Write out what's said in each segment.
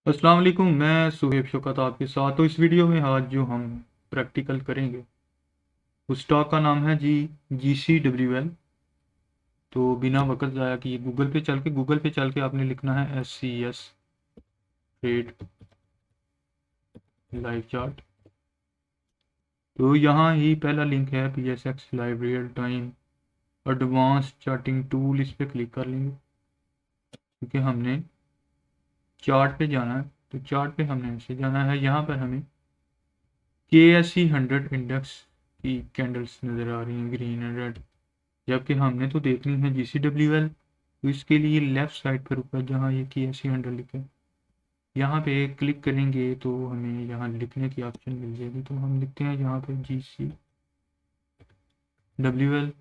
अस्सलाम वालेकुम। मैं सुहेब शौकत आपके साथ। तो इस वीडियो में आज जो हम प्रैक्टिकल करेंगे उस स्टॉक का नाम है जी GCWL। तो बिना वक्त ज़ाया किए गूगल पे चल के आपने लिखना है SCS ट्रेड लाइव चार्ट। तो यहाँ ही पहला लिंक है PSX live real time advance charting tool. इस पर क्लिक कर लेंगे क्योंकि हमने चार्ट पे जाना है। तो चार्ट पे हमने ऐसे जाना है। यहाँ पर हमें KSE 100 इंडेक्स की कैंडल्स नज़र आ रही हैं, ग्रीन एंड रेड। जबकि हमने तो देखनी है GCWL। तो इसके लिए लेफ़्ट साइड पर ऊपर जहाँ ये KSE 100 लिखा है यहाँ पे क्लिक करेंगे तो हमें यहाँ लिखने की ऑप्शन मिल जाएगी। तो हम लिखते हैं यहाँ पे GCWL।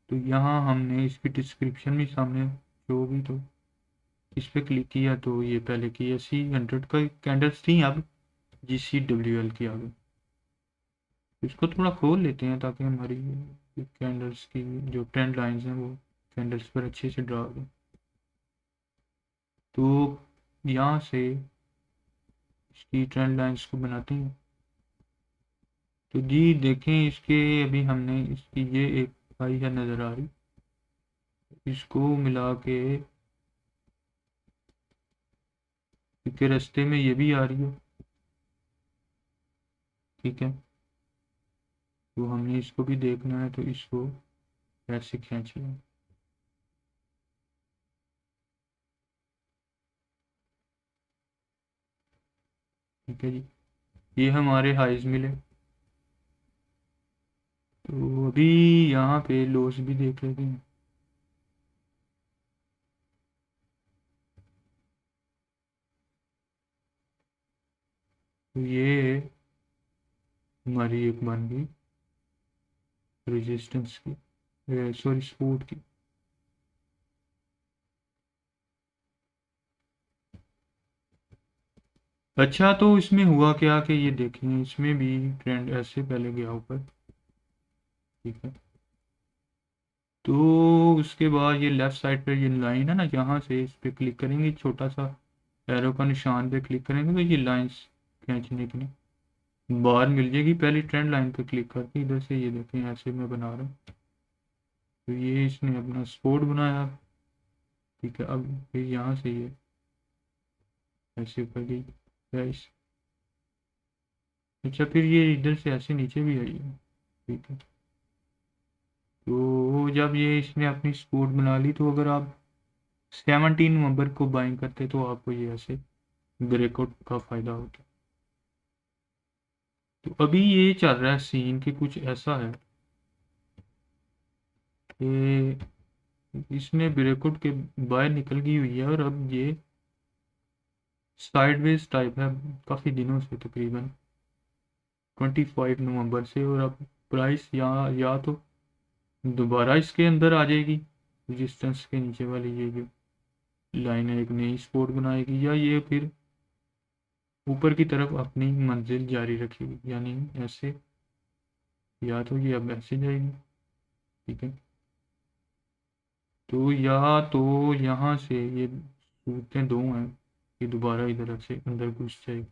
तो यहाँ हमने इसकी डिस्क्रिप्शन भी सामने जो भी, तो इस पर क्लिक किया तो ये पहले KSE 100 का कैंडल्स थी, अब GCWL की आ गई। इसको थोड़ा खोल लेते हैं ताकि हमारी कैंडल्स की जो ट्रेंड लाइंस हैं वो कैंडल्स पर अच्छे से ड्रा हो। तो यहाँ से इसकी ट्रेंड लाइंस को बनाते हैं। तो जी देखें, इसके अभी हमने इसकी ये एक आई है नज़र आ रही, इसको मिला के इसके रास्ते में ये भी आ रही है। ठीक है, तो हमने इसको भी देखना है तो इसको ऐसे खींच लें। ठीक है जी, ये हमारे हाइज मिले। तो अभी यहाँ पे लोस भी देख लेते हैं। तो ये हमारी एक बन गई रेजिस्टेंस की, सॉरी सपोर्ट की। अच्छा, तो इसमें हुआ क्या कि ये देखें, इसमें भी ट्रेंड ऐसे पहले गया ऊपर। ठीक है, तो उसके बाद ये लेफ़्ट साइड पर ये लाइन है ना, यहाँ से इस पर क्लिक करेंगे, छोटा सा एरो का निशान पे क्लिक करेंगे तो ये लाइंस खींचने के लिए बार मिल जाएगी। पहली ट्रेंड लाइन पे क्लिक करके इधर से ये देखें ऐसे मैं बना रहा हूँ। तो ये इसने अपना सपोर्ट बनाया। ठीक है, अब फिर यहाँ से ये ऐसे ऊपर गई प्राइस। अच्छा, फिर ये इधर से ऐसे नीचे भी आई है। ठीक है, तो जब ये इसने अपनी सपोर्ट बना ली तो अगर आप 17 नवंबर को बाइंग करते तो आपको ये ऐसे ब्रेकआउट का फ़ायदा होता। तो अभी ये चल रहा है सीन कि कुछ ऐसा है कि इसने ब्रेकआउट के बाहर निकल गई हुई है और अब ये साइडवेज टाइप है काफ़ी दिनों से, तकरीबन 25 नवंबर से। और अब प्राइस या तो दोबारा इसके अंदर आ जाएगी, रेजिस्टेंस के नीचे वाली ये जो लाइन है एक नई सपोर्ट बनाएगी, या ये फिर ऊपर की तरफ अपनी मंजिल जारी रखेगी, यानी ऐसे, या तो ये अब ऐसे जाएगी। ठीक है, तो या तो यहाँ से ये सूरतें दो हैं कि दोबारा इधर से अंदर घुस जाएगी।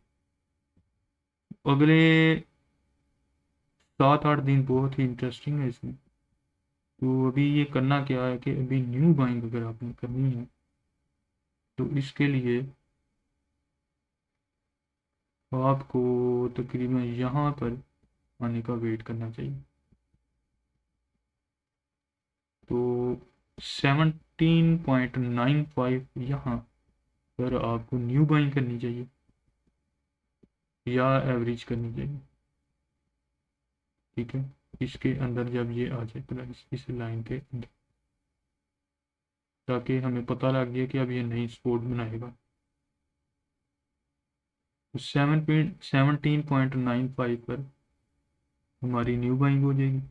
अगले 7-8 दिन बहुत ही इंटरेस्टिंग है इसमें। तो अभी ये करना क्या है कि अभी न्यू बाइंग अगर आपने करनी है तो इसके लिए आपको तकरीबन यहाँ पर आने का वेट करना चाहिए। तो 17.95 यहाँ पर आपको न्यू बाइंग करनी चाहिए या एवरेज करनी चाहिए। ठीक है, इसके अंदर जब ये आ जाए प्राइस इस लाइन के अंदर, ताकि हमें पता लग जाए कि अब ये नई सपोर्ट बनाएगा। तो 17.95 पर हमारी न्यू बाइंग हो जाएगी।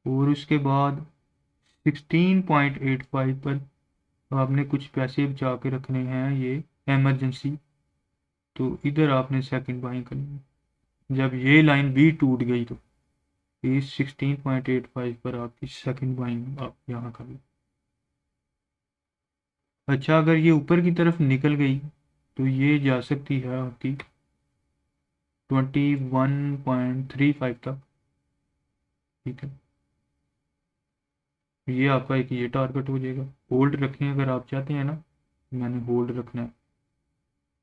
और उसके बाद 16.85 पर आपने कुछ पैसे बचा के रखने हैं, ये एमरजेंसी। तो इधर आपने सेकंड बाइंग करनी है। जब ये लाइन भी टूट गई तो इस 16.85 पर आपकी सेकंड बाइंग आप यहाँ कर लो। अच्छा, अगर ये ऊपर की तरफ निकल गई तो ये जा सकती है आपकी 21.35 तक। ठीक है, ये आपका एक ये टारगेट हो जाएगा। होल्ड रखें अगर आप चाहते हैं ना, मैंने होल्ड रखना है,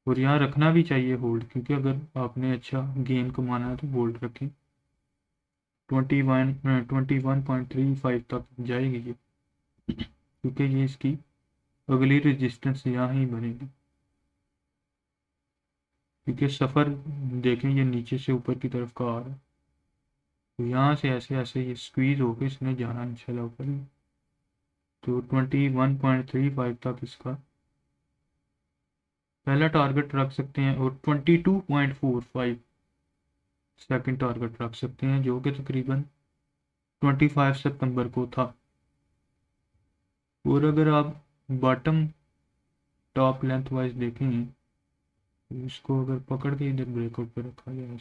और यहाँ रखना भी चाहिए होल्ड, क्योंकि अगर आपने अच्छा गेन कमाना है तो होल्ड रखें। 21.35 तक जाएगी ये, क्योंकि ये इसकी अगली रेजिस्टेंस यहाँ ही बनेगी। क्योंकि सफ़र देखें ये नीचे से ऊपर की तरफ का आ रहा है, तो यहाँ से ऐसे ऐसे ये स्क्वीज होकर इसने जाना इंशाल्लाह ऊपर ही। तो 21.35 तक इसका पहला टारगेट रख सकते हैं, और 22.45 सेकंड टारगेट रख सकते हैं, जो कि तकरीबन 25 सितंबर को था। और अगर आप बॉटम टॉप लेंथ वाइज देखें तो इसको अगर पकड़ के इधर ब्रेकआउट पे रखा जाए,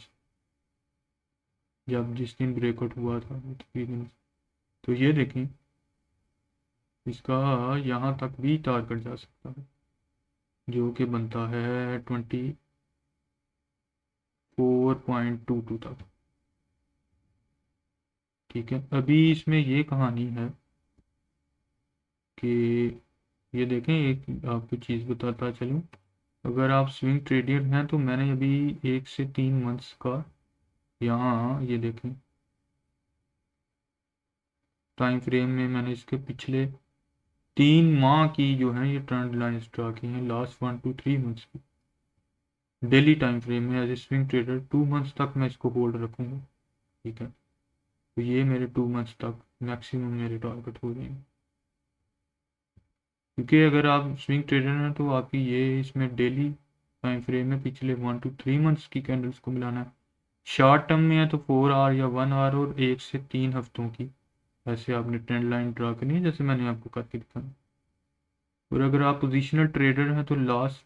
जब जिस दिन ब्रेकआउट हुआ था वो तकरीबन, तो ये देखें इसका यहाँ तक भी टारगेट जा सकता है, जो कि बनता है 24.22 तक। ठीक है, अभी इसमें ये कहानी है कि ये देखें, एक आपको चीज़ बताता चलूँ। अगर आप स्विंग ट्रेडर हैं तो मैंने अभी 1 से 3 मंथ्स का यहाँ ये देखें टाइम फ्रेम में मैंने इसके पिछले 3 माह की जो है ये ट्रेंड लाइन ड्रा की हैं, लास्ट 1 to 3 मंथ्स की डेली टाइम फ्रेम में। As a swing trader 2 months तक मैं इसको होल्ड रखूँगा। ठीक है, तो ये मेरे 2 मंथ्स तक मैक्सिमम मेरे टारगेट हो जाएंगे, क्योंकि अगर आप स्विंग ट्रेडर हैं तो आपकी ये इसमें डेली टाइम फ्रेम में पिछले 1 to 3 मंथ्स की कैंडल्स को मिलाना है। शॉर्ट टर्म में है तो 4 आवर या 1 आवर और 1 से 3 हफ्तों की ऐसे आपने ट्रेंड लाइन ड्रा करनी है, जैसे मैंने आपको करके दिखाया। और अगर आप पोजिशनल ट्रेडर हैं तो लास्ट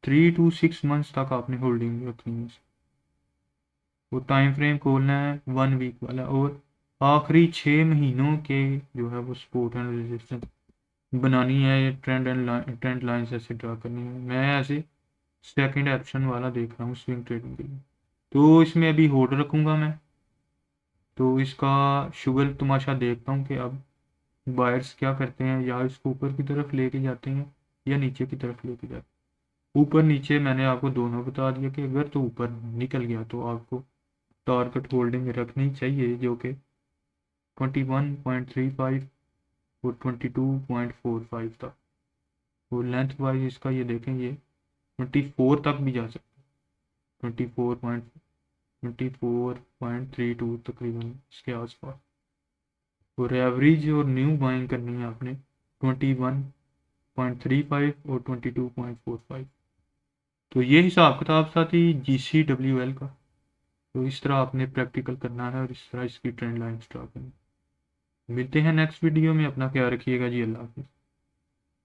3 to 6 मंथ्स तक आपने होल्डिंग रखनी है। वो टाइम फ्रेम खोलना है 1 वीक वाला, और आखिरी 6 महीनों के जो है वो सपोर्ट एंड रेजिस्टेंस बनानी है। ये ट्रेंड लाइंस ऐसे ड्रा करनी है। मैं ऐसे सेकंड ऑप्शन वाला देख रहा हूँ स्विंग ट्रेडिंग के लिए, तो इसमें अभी होल्ड रखूँगा मैं। तो इसका शुगर तमाशा देखता हूँ कि अब बायर्स क्या करते हैं, या इसको ऊपर की तरफ लेके जाते हैं या नीचे की तरफ लेके जाते हैं। ऊपर नीचे मैंने आपको दोनों बता दिया कि अगर तो ऊपर निकल गया तो आपको टारगेट होल्डिंग रखनी चाहिए, जो कि 21.35 और 22.45 तक। और लेंथ वाइज इसका ये देखें, ये 24 तक भी जा सकता है, 24.32 तकरीबन इसके आसपास। और एवरेज और न्यू बाइंग करनी है आपने 21.35 और 22.45। तो ये हिसाब किताब साथ ही GCWL का। तो इस तरह आपने प्रैक्टिकल करना है और इस तरह इसकी ट्रेंड लाइन ड्रा करनी है। मिलते हैं नेक्स्ट वीडियो में, अपना ख्याल रखिएगा जी, अल्लाह हाफिज़।